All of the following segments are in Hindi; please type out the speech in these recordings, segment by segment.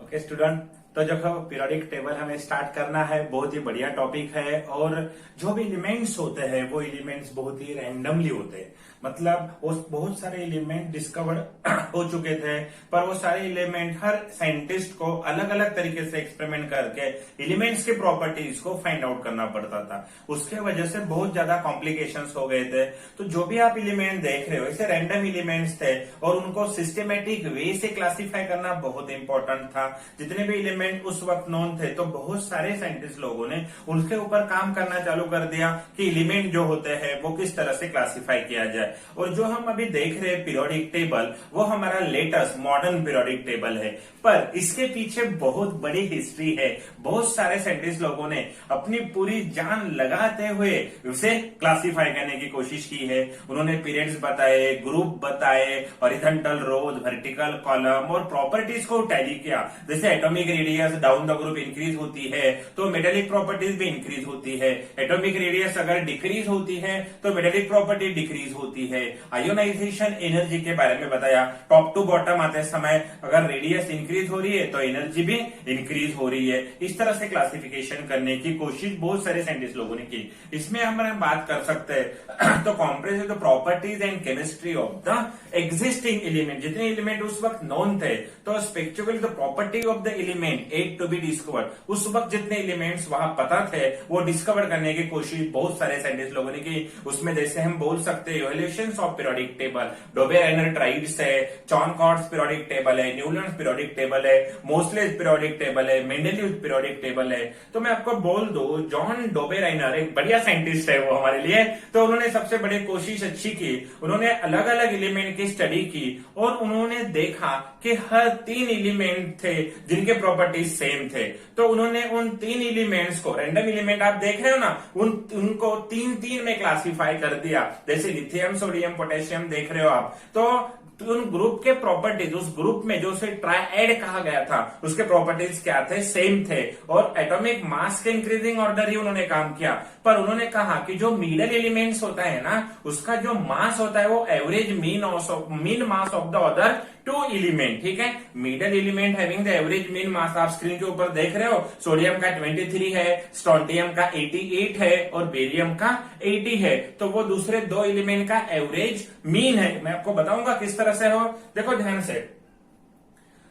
ओके स्टूडेंट, तो जो पीरियोडिक टेबल हमें स्टार्ट करना है, बहुत ही बढ़िया टॉपिक है। और जो भी एलिमेंट्स होते हैं वो एलिमेंट्स बहुत ही रैंडमली होते हैं। मतलब वो बहुत सारे एलिमेंट डिस्कवर्ड हो चुके थे, पर वो सारे एलिमेंट हर साइंटिस्ट को अलग अलग तरीके से एक्सपेरिमेंट करके एलिमेंट्स के प्रॉपर्टीज को फाइंड आउट करना पड़ता था। उसके वजह से बहुत ज्यादा कॉम्प्लिकेशंस हो गए थे। तो जो भी आप एलिमेंट देख रहे हो ऐसे रैंडम एलिमेंट्स थे और उनको सिस्टमेटिक वे से क्लासिफाई करना बहुत इंपॉर्टेंट था। जितने भी एलिमेंट उस वक्त नोन थे तो बहुत सारे साइंटिस्ट लोगों ने उनके ऊपर काम करना चालू कर दिया कि एलिमेंट जो होते हैं वो किस तरह से क्लासिफाई किया जाए। और जो हम अभी देख रहे हैं पीरियोडिक टेबल, वो हमारा लेटेस्ट मॉडर्न पीरियोडिक टेबल है। पर इसके पीछे बहुत बड़ी हिस्ट्री है। बहुत सारे साइंटिस्ट लोगों ने अपनी पूरी जान लगाते हुए उसे क्लासिफाई करने की कोशिश की है। उन्होंने पीरियड्स बताए, ग्रुप बताए, हॉरिजॉन्टल रोज, वर्टिकल कॉलम और प्रॉपर्टीज को टैली किया। जैसे atomic radius down the group increase होती है तो मेटेलिक प्रॉपर्टीज भी इंक्रीज होती है। एटॉमिक रेडियस अगर डिक्रीज होती है तो मेटेलिक प्रॉपर्टी डिक्रीज होती है। आयोनाइजेशन एनर्जी के बारे में बताया। टॉप टू बॉटम आते समय अगर रेडियस इंक्रीज हो रही है तो एनर्जी भी इंक्रीज हो रही है। इस तरह से क्लासिफिकेशन करने की कोशिश बहुत सारे साइंटिस्ट लोगों ने की। इसमें हम बात कर सकते हैं तो comprehensive the properties and chemistry of the existing element. जितने एलिमेंट उस वक्त नोन थे तो speculatively the property of the element yet to be discovered. उस वक्त जितने एलिमेंट्स वहां पता थे वो डिस्कवर करने की कोशिश बहुत सारे साइंटिस्ट लोगों ने की। उसमें जैसे हम बोल सकते हैं evolutions of periodic table, Dobereiner triads है, चॉन-कॉर्ट्स पीरियोडिक टेबल है, न्यूलैंड्स पीरियोडिक टेबल है, मोसलेस पीरियोडिक टेबल है, मेंडेलीव पीरियोडिक टेबल है। तो मैं आपको बोल दूं, जॉन डोबेर-राइनर एक बढ़िया साइंटिस्ट है वो हमारे लिए। तो उन्होंने सबसे बड़ी कोशिश अच्छी की। उन्होंने अलग अलग एलिमेंट की स्टडी की और उन्होंने देखा कि हर 3 एलिमेंट थे जिनके प्रॉपर्टीज सेम थे। तो उन्होंने उन 3 एलिमेंट्स को, रैंडम एलिमेंट आप देख रहे हो ना, उनको 3-3 में क्लासिफाई कर दिया। जैसे लिथियम, सोडियम, पोटेशियम देख रहे हो आप, तो उन ग्रुप के प्रॉपर्टीज, उस ग्रुप में जो उसे ट्राइएड कहा गया था उसके प्रॉपर्टीज क्या थे, सेम थे। और एटॉमिक मास के इंक्रीजिंग ऑर्डर ही उन्होंने काम किया। पर उन्होंने कहा कि जो मिडल एलिमेंट्स होता है ना, उसका जो मास होता है वो average mean mass of the other 2 element. ठीक है, middle element having the average mean mass आप स्क्रीन के ऊपर देख रहे हो। सोडियम का 23 है, स्ट्रोंटियम का 88 है और बेरियम का 80 है। तो वो दूसरे 2 एलिमेंट का एवरेज मीन है। मैं आपको बताऊंगा किस तरह से हो। देखो ध्यान से,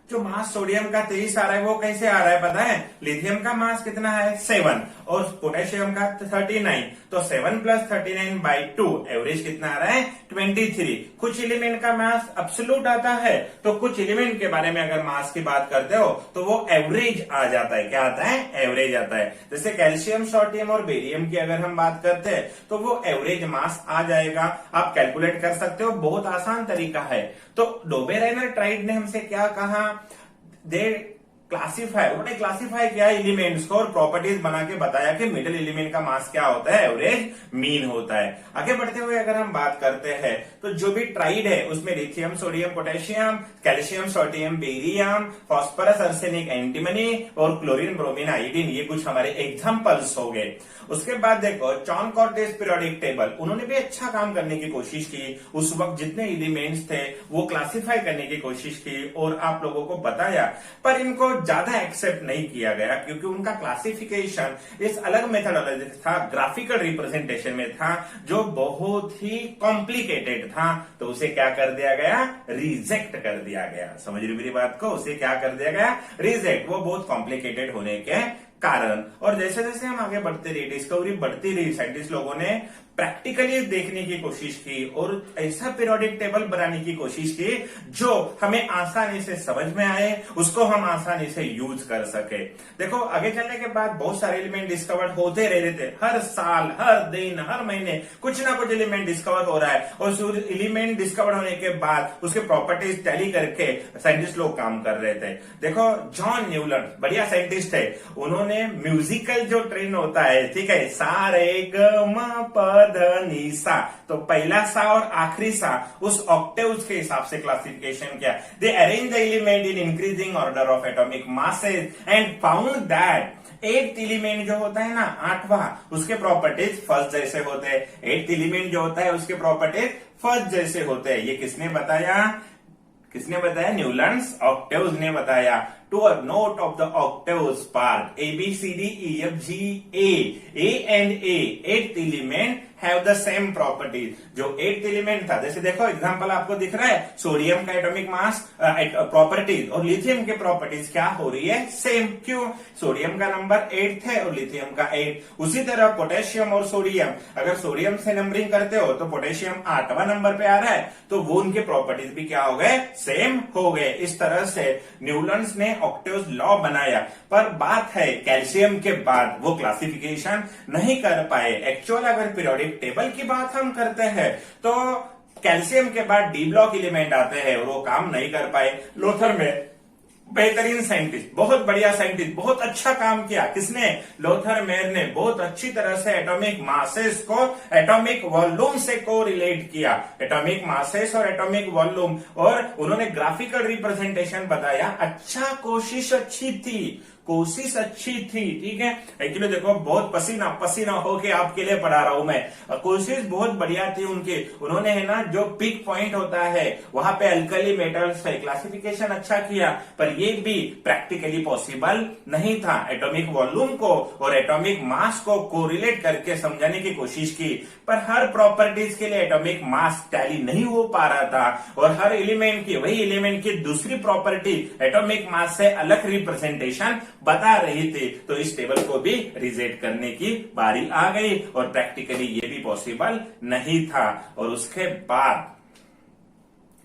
जो मास सोडियम का 23 आ रहा है वो कैसे आ रहा है पता है? लिथियम का मास कितना है 7 और पोटेशियम का 39। तो 7 + 39/2 एवरेज कितना आ रहा है 23। कुछ एलिमेंट का मास एब्सोल्यूट आता है तो कुछ एलिमेंट के बारे में अगर मास की बात करते हो तो वो एवरेज आ जाता है। क्या आता है? एवरेज आता है। जैसे कैल्शियम, सोडियम और बेरियम की अगर हम बात करते हैं तो वो एवरेज मास आ जाएगा। आप कैलकुलेट कर सकते हो, बहुत आसान तरीका है। तो डोबेर-राइनर ट्राइड ने हमसे क्या कहा, उन्होंने क्लासिफाई किया एलिमेंट्स को और प्रॉपर्टीज बना के बताया कि मिडिल एलिमेंट का मास क्या होता है, एवरेज मीन होता है। आगे बढ़ते हुए अगर हम बात करते हैं तो जो भी ट्राइड है उसमें lithium, sodium, potassium, calcium, sodium, barium, phosphorus, arsenic, antimony और क्लोरीन, ब्रोमीन, आयोडीन, ये कुछ हमारे एग्जांपल्स हो गए। उसके बाद देखो चॉन-कॉर्ट्स पीरियोडिक टेबल, उन्होंने भी अच्छा काम करने की कोशिश की। उस वक्त जितने एलिमेंट्स थे वो क्लासिफाई करने की कोशिश की और आप लोगों को बताया, पर इनको ज्यादा एक्सेप्ट नहीं किया गया क्योंकि उनका क्लासिफिकेशन इस अलग मेथोडोलॉजी था, ग्राफिकल रिप्रेजेंटेशन में था, जो बहुत ही कॉम्प्लिकेटेड था। तो उसे क्या कर दिया गया? रिजेक्ट कर दिया गया। समझ रही मेरी बात को? उसे क्या कर दिया गया? रिजेक्ट। वो बहुत कॉम्प्लिकेटेड होने के कारण। और जैसे जैसे हम आगे बढ़ते रहे, डिस्कवरी बढ़ती रही, साइंटिस्ट लोगों ने प्रैक्टिकली देखने की कोशिश की और ऐसा पीरियोडिक टेबल बनाने की कोशिश की जो हमें आसानी से समझ में आए, उसको हम आसानी से यूज कर सके। देखो आगे चलने के बाद बहुत सारे एलिमेंट डिस्कवर होते रह रहे थे। हर साल, हर दिन, हर महीने कुछ ना कुछ एलिमेंट डिस्कवर हो रहा है और एलिमेंट डिस्कवर होने के बाद उसके प्रॉपर्टीज टैली करके साइंटिस्ट लोग काम कर रहे थे। देखो जॉन न्यूलैंड बढ़िया साइंटिस्ट है। उन्होंने म्यूजिकल जो ट्रेन होता है, ठीक है, सा रे ग म प ध नि सा, तो पहला सा और आखिरी सा उस ऑक्टेव्स के हिसाब से क्लासिफिकेशन किया। They arrange the element in increasing order of atomic masses and found that 8th element जो होता है ना, 8वां, उसके प्रॉपर्टीज फर्स्ट जैसे होते हैं। 8th एलिमेंट जो होता है उसके प्रॉपर्टीज फर्स्ट जैसे होते हैं। ये किसने बताया? न्यूलैंड्स ऑक्टेव्स ने बताया। to a note of the octaves part A B C D E F G A and A, eighth element have the same properties। जो एट्थ एलिमेंट था, जैसे देखो एग्जांपल आपको दिख रहा है, सोडियम का एटॉमिक मास प्रॉपर्टीज और लिथियम के प्रॉपर्टीज क्या हो रही है, सेम। क्यों? सोडियम का नंबर 8 है और लिथियम का 8। उसी तरह पोटेशियम और सोडियम, अगर सोडियम से नंबरिंग करते हो तो पोटेशियम 8वां नंबर पे आ रहा है, तो वो उनके प्रॉपर्टीज भी क्या हो गए, सेम हो गए। इस तरह से न्यूटन ने ऑक्टेव्स लॉ बनाया। पर बात है कैल्शियम के बाद वो क्लासिफिकेशन नहीं कर पाए। एक्चुअल अगर पीरियोडिक टेबल की बात हम करते हैं तो कैल्शियम के बाद डी ब्लॉक एलिमेंट आते हैं और वो काम नहीं कर पाए। लोथर में बेहतरीन साइंटिस्ट, बहुत बढ़िया साइंटिस्ट, बहुत अच्छा काम किया। किसने? लोथर मेयर ने बहुत अच्छी तरह से एटॉमिक मासेस को एटॉमिक वॉल्यूम से को रिलेट किया, एटॉमिक मासेस और एटॉमिक वॉल्यूम, और उन्होंने ग्राफिकल रिप्रेजेंटेशन बताया। अच्छा, कोशिश अच्छी थी, कोशिश अच्छी थी, ठीक है। एक्चुअली देखो बहुत पसीना पसीना होके आपके लिए पढ़ा रहा हूं मैं। कोशिश बहुत बढ़िया थी उनकी। उन्होंने है ना जो पिक पॉइंट होता है वहां पे अल्कली मेटल्स है, क्लासिफिकेशन अच्छा किया, पर ये भी प्रैक्टिकली पॉसिबल नहीं था। एटॉमिक वॉल्यूम को और एटॉमिक मास को कोरिलेट करके समझाने की कोशिश की, पर हर प्रॉपर्टीज के लिए एटॉमिक मास टैली नहीं हो पा रहा था, और हर एलिमेंट की, वही एलिमेंट की दूसरी प्रॉपर्टी एटॉमिक मास से अलग रिप्रेजेंटेशन बता रही थी। तो इस टेबल को भी रिजेक्ट करने की बारी आ गई, और प्रैक्टिकली ये भी पॉसिबल नहीं था। और उसके बाद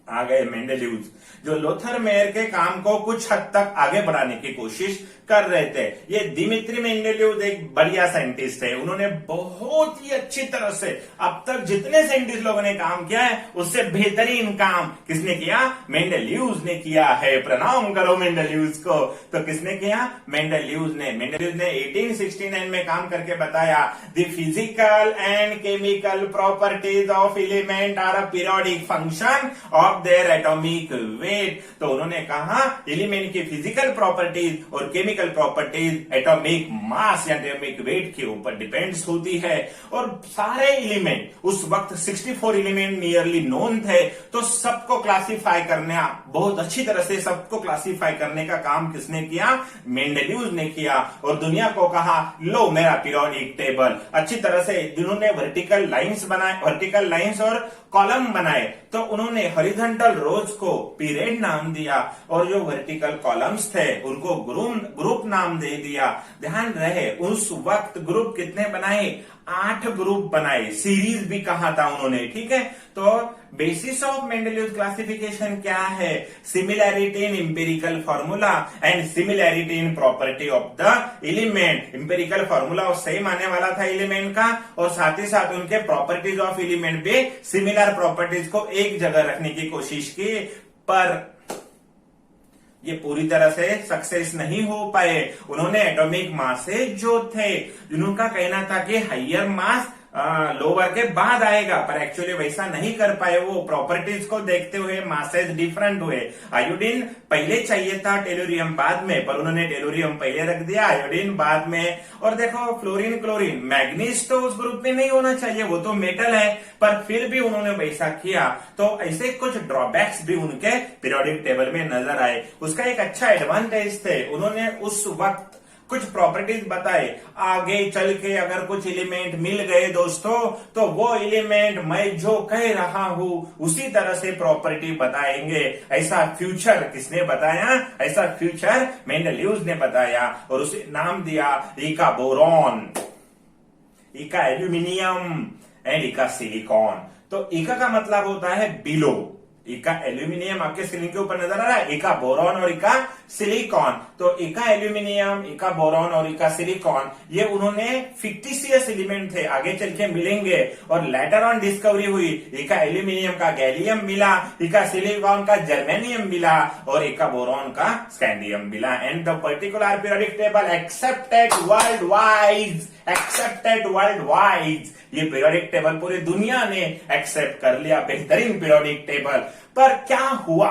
आ गए मेंडेलीव्स, जो लोथर मेयर के काम को कुछ हद तक आगे बढ़ाने की कोशिश कर रहे थे। ये दिमित्री मेंडेलीव एक बढ़िया साइंटिस्ट है। उन्होंने बहुत ही अच्छी तरह से अब तक जितने साइंटिस्ट लोगों ने काम किया है उससे बेहतरीन काम किसने किया? मेंडेलीव्स ने किया है। प्रणाम करो मेंडेलीव्स को। तो किसने किया? मेंडेलीव्स ने। मेंडेलीव्स ने 1869 में काम करके बताया, the physical and chemical properties of element are a periodic function of their atomic weight. तो उन्होंने कहा एलिमेंट की फिजिकल प्रॉपर्टीज और केमिकल प्रॉपर्टीज एटॉमिक मास या एटॉमिक वेट के ऊपर डिपेंड्स होती है। और सारे एलिमेंट, उस वक्त 64 एलिमेंट नियरली नोन थे, तो सबको क्लासिफाई करने, बहुत अच्छी तरह से सबको क्लासिफाई करने का काम किसने किया? मेंडेलीव्स ने किया। और दुनिया को कहा लो मेरा पीरियोडिक टेबल। अच्छी तरह से जिन्होंने वर्टिकल लाइंस बनाए, वर्टिकल लाइंस और कॉलम बनाए, तो उन्होंने हॉरिजॉन्टल रोज को पीरियड नाम दिया, और जो वर्टिकल कॉलम्स थे उनको ग्रुप नाम दे दिया। ध्यान रहे उस वक्त ग्रुप कितने बनाए? 8 ग्रुप बनाए। सीरीज भी कहा था उन्होंने, ठीक है। तो बेसिस ऑफ मेंडेलीव्स क्लासिफिकेशन क्या है? Similarity in empirical formula and similarity in property of the element. Empirical formula same आने वाला था एलिमेंट का, और साथ ही साथ उनके प्रॉपर्टीज ऑफ एलिमेंट भी सिमिलर प्रॉपर्टीज को एक जगह रखने की कोशिश की, पर ये पूरी तरह से सक्सेस नहीं हो पाए। उन्होंने एटॉमिक मासेज जो थे, जिनका कहना था कि हाइयर मास लोअर के बाद आएगा, पर एक्चुअली वैसा नहीं कर पाए। वो प्रॉपर्टीज को देखते हुए मासेज डिफरेंट हुए। आयोडीन पहले चाहिए था, टेलुरियम बाद में, पर उन्होंने टेलुरियम पहले रख दिया, आयोडीन बाद में। और देखो फ्लोरीन, क्लोरीन, मैग्नीज तो उस ग्रुप में नहीं होना चाहिए, वो तो मेटल है, पर फिर भी उन्होंने वैसा किया। तो ऐसे कुछ ड्रॉबैक्स भी उनके पीरियोडिक टेबल में नजर आए। उसका एक अच्छा एडवांटेज थे, उन्होंने उस वक्त कुछ प्रॉपर्टीज बताए। आगे चल के अगर कुछ एलिमेंट मिल गए दोस्तों, तो वो एलिमेंट मैं जो कह रहा हूं उसी तरह से प्रॉपर्टी बताएंगे। ऐसा फ्यूचर किसने बताया? ऐसा फ्यूचर मेंडेलीव्स ने बताया, और उसे नाम दिया इका बोरॉन, इका एल्यूमिनियम एंड इका सिलिकॉन। तो इका का मतलब होता है बिलो। इका एल्यूमिनियम आपके स्क्रीन के ऊपर नजर आ रहा है, इका बोरॉन और इका सिलिकॉन। तो इका एल्यूमिनियम, इका बोरॉन और इका सिलिकॉन, ये उन्होंने फिक्टिशियस एलिमेंट थे, आगे चल के मिलेंगे। और लेटर ऑन डिस्कवरी हुई, इका एल्यूमिनियम का गैलियम मिला, इका सिलिकॉन का जर्मेनियम मिला, और इका बोरॉन का स्कैंडियम मिला। And the particular periodic table accepted world wide, accepted world wide. ये पीरियोडिक टेबल पूरी दुनिया ने एक्सेप्ट कर लिया, बेहतरीन पीरियोडिक टेबल। पर क्या हुआ?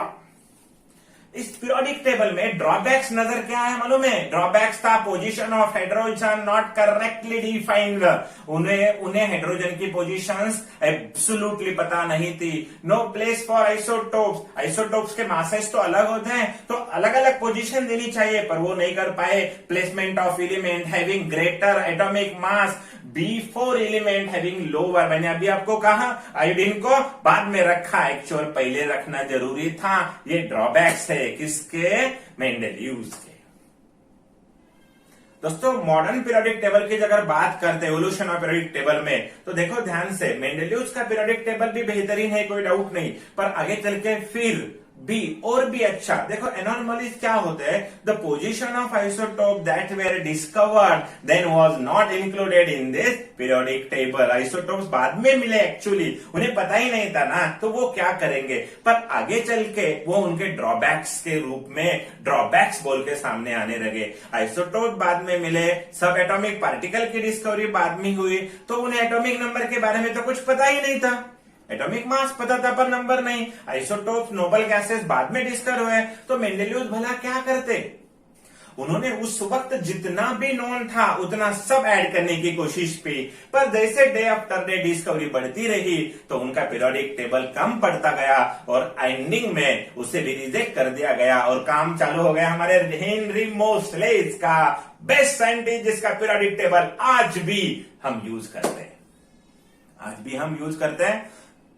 इस पीरियोडिक टेबल में ड्रॉबैक्स नजर क्या है मालूम है? ड्रॉबैक्स था position of hydrogen not correctly defined. उन्हें हाइड्रोजन की पोजीशंस एब्सोल्युटली पता नहीं थी। No place for isotopes. Isotopes के मासेस तो अलग होते हैं, तो अलग अलग पोजीशन देनी चाहिए, पर वो नहीं कर पाए। Placement of element having greater atomic mass before element having lower. मैंने अभी आपको कहा आयोडीन को बाद में रखा, एक्चुअल पहले रखना जरूरी था। ये ड्रॉबैक्स है किसके? मेंडेलियव्स के। दोस्तों मॉडर्न पीरियोडिक टेबल की अगर बात करते हैं एवोल्यूशन ऑफ पीरियोडिक टेबल में, तो देखो ध्यान से, मेंडेलियव्स का पीरियोडिक टेबल भी बेहतरीन है, कोई डाउट नहीं, पर आगे चल के फिर बी और भी अच्छा। देखो एनॉर्मलीज क्या होते हैं? The position of isotope that were discovered then was not included in this periodic table. Isotopes बाद में मिले, एक्चुअली उन्हें पता ही नहीं था ना, तो वो क्या करेंगे? पर आगे चल के वो उनके ड्रॉबैक्स के रूप में ड्रॉबैक्स बोल के सामने आने लगे। आइसोटोप बाद में मिले, सब एटॉमिक पार्टिकल की डिस्कवरी बाद में हुई, तो उन्हें एटॉमिक नंबर के बारे में तो कुछ पता ही नहीं था। एटॉमिक मास पता था पर नंबर नहीं। आइसोटोप्स नोबल गैसेस बाद में डिस्कवर हुए, तो मेंडेलियव्स भला क्या करते? उन्होंने उस वक्त जितना भी नोन था उतना सब ऐड करने की कोशिश की, पर जैसे डे आफ्टर डे डिस्कवरी बढ़ती रही तो उनका पीरियोडिक टेबल कम पड़ता गया और एंडिंग में उसे भी रिजेक्ट कर दिया गया और काम चालू हो गया हमारे हेनरी मोसलेस का, बेस्ट साइंटिस्ट जिसका पीरियोडिक टेबल आज भी हम यूज करते हैं। आज भी हम यूज करते हैं।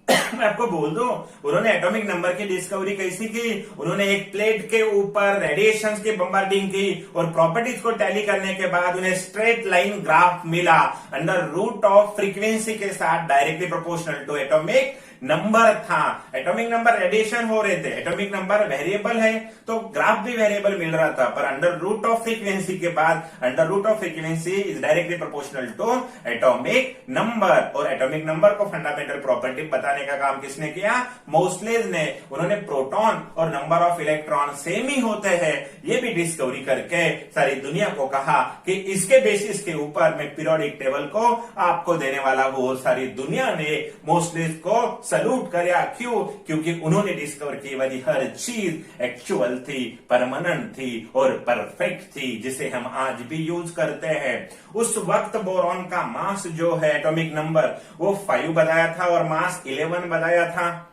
मैं आपको बोल दूं, उन्होंने एटॉमिक नंबर की डिस्कवरी कैसी की? उन्होंने एक प्लेट के ऊपर रेडिएशंस की बम्बार्डिंग की और प्रॉपर्टीज को टैली करने के बाद उन्हें स्ट्रेट लाइन ग्राफ मिला अंडर रूट ऑफ फ्रीक्वेंसी के साथ directly proportional to atomic number था। एटॉमिक नंबर रेडिएशन हो रहे थे, एटॉमिक नंबर वेरिएबल है तो ग्राफ भी वेरिएबल मिल रहा था, पर अंडर रूट ऑफ फ्रीक्वेंसी के बाद under root of frequency is directly proportional to atomic number. और एटॉमिक नंबर को फंडामेंटल प्रॉपर्टी बताने का काम किसने किया? मोसलेस ने। उन्होंने प्रोटॉन और नंबर ऑफ इलेक्ट्रॉन सेम ही होते हैं ये भी डिस्कवरी करके सारी दुनिया को कहा कि इसके बेसिस के ऊपर मैं पीरियोडिक टेबल को आपको देने वाला हूं। सारी दुनिया ने मोसलेस को सलूट किया। क्यों? क्योंकि उन्होंने डिस्कवर की वाली हर चीज एक्चुअल थी, परमानेंट थी और परफेक्ट थी, जिसे हम आज भी यूज करते हैं। उस वक्त बोरॉन का मास जो है एटॉमिक नंबर वो 5 बताया था और मास 11 बताया था।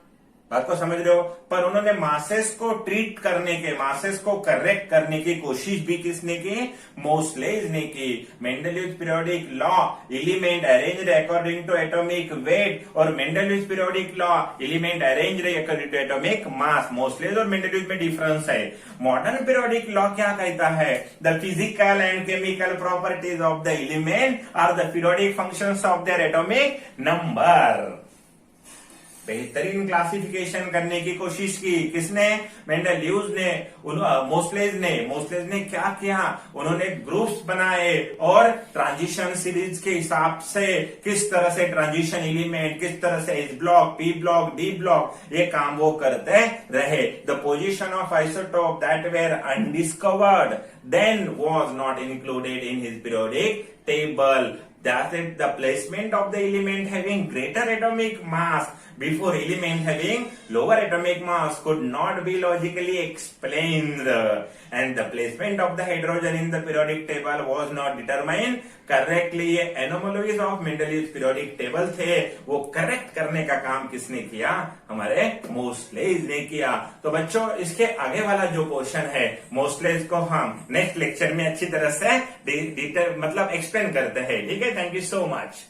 बात को समझ रहे हो? पर उन्होंने मासेस को ट्रीट करने के, मासेस को करेक्ट करने की कोशिश भी किसने की? मोसलेस ने की। Mendeleev's periodic law, element arranged according to atomic weight, और Mendeleev's periodic law, element arranged according to atomic mass. Moseley's और मेंडेलियव्स में डिफरेंस है। मॉडर्न पीरियोडिक लॉ क्या कहता है? The physical and chemical properties of the element are the periodic functions of their atomic number. बेहतरीन क्लासिफिकेशन करने की कोशिश की किसने? मेंडेलियव्स ने। मोसलेस ने क्या किया? उन्होंने ग्रुप्स बनाए और ट्रांजिशन सीरीज के हिसाब से किस तरह से ट्रांजिशन एलिमेंट, किस तरह से S block, P block, D block, ये काम वो करते रहे। The position of isotope that were undiscovered then was not included in his periodic table. That is the placement of the element having greater atomic mass before element having lower atomic mass could not be logically explained, and the placement of the hydrogen in the periodic table was not determined correctly. ये anomalies of Mendeleev's periodic table थे, वो करेक्ट करने का काम किसने किया? हमारे मोसलेस ने किया। तो बच्चों इसके आगे वाला जो पोर्शन है मोसलेस को हम नेक्स्ट लेक्चर में अच्छी तरह से मतलब एक्सप्लेन करते हैं। ठीक है, थैंक यू सो मच।